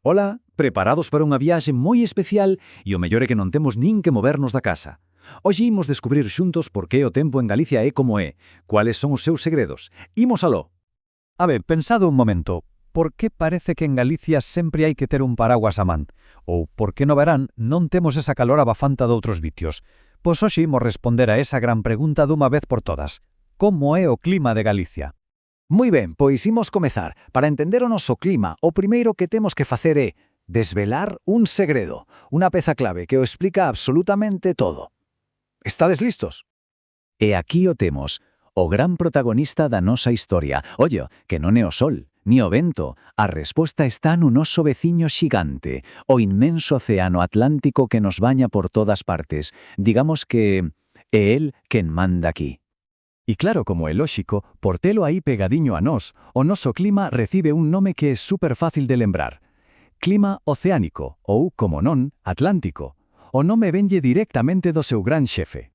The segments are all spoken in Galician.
Ola, preparados para unha viaxe moi especial e o mellor é que non temos nin que movernos da casa. Hoxe imos descubrir xuntos por que o tempo en Galicia é como é, cuáles son os seus segredos. Imos aló. A ver, pensado un momento, por que parece que en Galicia sempre hai que ter un paraguas a man? Ou por que no verán non temos esa calor abafanta doutros vitios? Pois hoxe imos responder a esa gran pregunta dunha vez por todas. Como é o clima de Galicia? Moi ben, pois imos comezar. Para entender o noso clima, o primeiro que temos que facer é desvelar un segredo, unha peza clave que o explica absolutamente todo. Estades listos? E aquí o temos, o gran protagonista da nosa historia. Ollo, que non é o sol, ni o vento. A resposta está no noso veciño xigante, o inmenso océano Atlántico que nos baña por todas partes. Digamos que é el quen manda aquí. E claro, como é lóxico, por telo aí pegadiño a nós, o noso clima recibe un nome que é super fácil de lembrar. Clima oceánico, ou, como non, atlántico. O nome venlle directamente do seu gran xefe.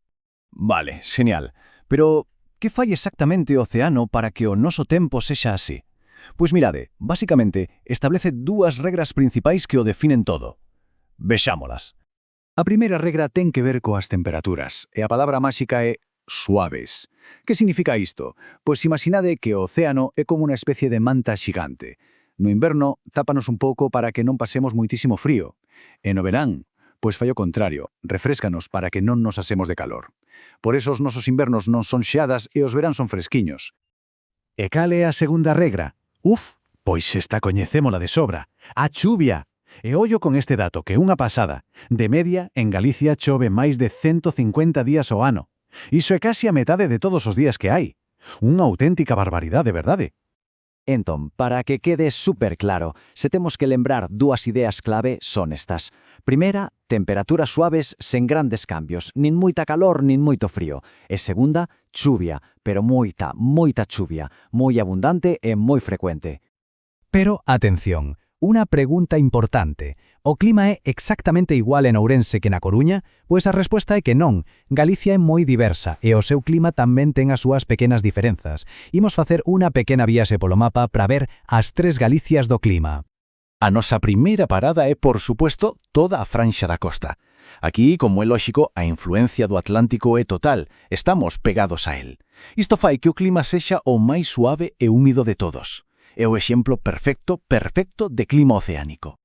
Vale, genial. Pero, que fai exactamente o océano para que o noso tempo sexa así? Pois mirade, basicamente, establece dúas regras principais que o definen todo. Vexámolas. A primeira regra ten que ver coas temperaturas, e a palabra máxica é suaves. Que significa isto? Pois imaginade que o océano é como unha especie de manta xigante. No inverno, tápanos un pouco para que non pasemos moitísimo frío. E no verán, pois fai o contrario, refréscanos para que non nos asemos de calor. Por eso os nosos invernos non son xeadas e os verán son fresquiños. E cal é a segunda regra? Pois esta coñecémola de sobra. A chuvia. E ollo con este dato, que é unha pasada. De media, en Galicia chove máis de 150 días ao ano. Iso é casi a metade de todos os días que hai. Unha auténtica barbaridade, verdade? Entón, para que quede super claro, se temos que lembrar dúas ideas clave son estas. Primeira, temperaturas suaves sen grandes cambios, nin moita calor nin moito frío. E segunda, chuvia, pero moita chuvia, moi abundante e moi frecuente. Pero, atención, unha pregunta importante. O clima é exactamente igual en Ourense que na Coruña? Pois a resposta é que non. Galicia é moi diversa e o seu clima tamén ten as súas pequenas diferenzas. Imos facer unha pequena viaxe polo mapa para ver as tres Galicias do clima. A nosa primeira parada é, por supuesto, toda a franxa da costa. Aquí, como é lóxico, a influencia do Atlántico é total. Estamos pegados a él. Isto fai que o clima sexa o máis suave e húmido de todos. É o exemplo perfecto de clima oceánico.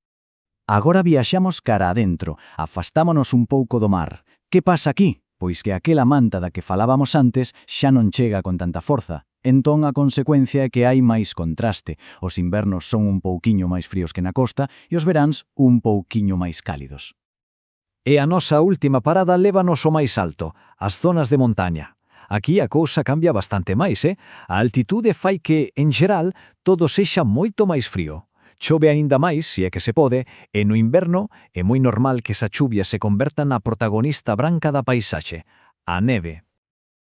Agora viaxamos cara adentro, afastámonos un pouco do mar. Que pasa aquí? Pois que aquela manta da que falábamos antes xa non chega con tanta forza. Entón a consecuencia é que hai máis contraste. Os invernos son un pouquiño máis fríos que na costa e os veráns un pouquiño máis cálidos. E a nosa última parada lévanos ao máis alto, as zonas de montaña. Aquí a cousa cambia bastante máis, A altitude fai que, en xeral, todo sexa moito máis frío. Chove aínda máis, se é que se pode, e no inverno é moi normal que esa chuvia se converta na protagonista branca da paisaxe, a neve.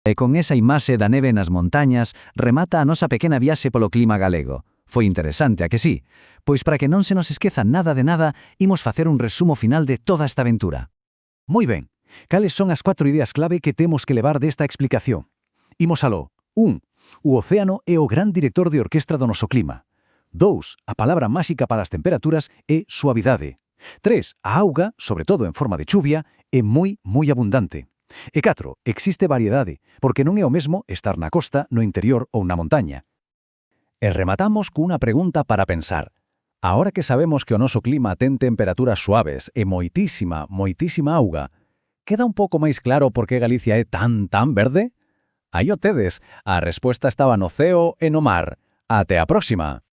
E con esa imaxe da neve nas montañas remata a nosa pequena viaxe polo clima galego. Foi interesante, a que sí? Pois para que non se nos esqueza nada de nada, imos facer un resumo final de toda esta aventura. Moi ben, cales son as 4 ideas clave que temos que levar desta explicación? Imos aló. 1. O océano é o gran director de orquestra do noso clima. 2. A palabra máxica para as temperaturas é suavidade. 3. A auga, sobre todo en forma de chuvia, é moi abundante. E 4. Existe variedade, porque non é o mesmo estar na costa, no interior ou na montaña. E rematamos cunha pregunta para pensar. Ahora que sabemos que o noso clima ten temperaturas suaves e moitísima auga, queda un pouco máis claro por que Galicia é tan verde? Aí o tedes, a resposta estaba no ceo e no mar. Até a próxima!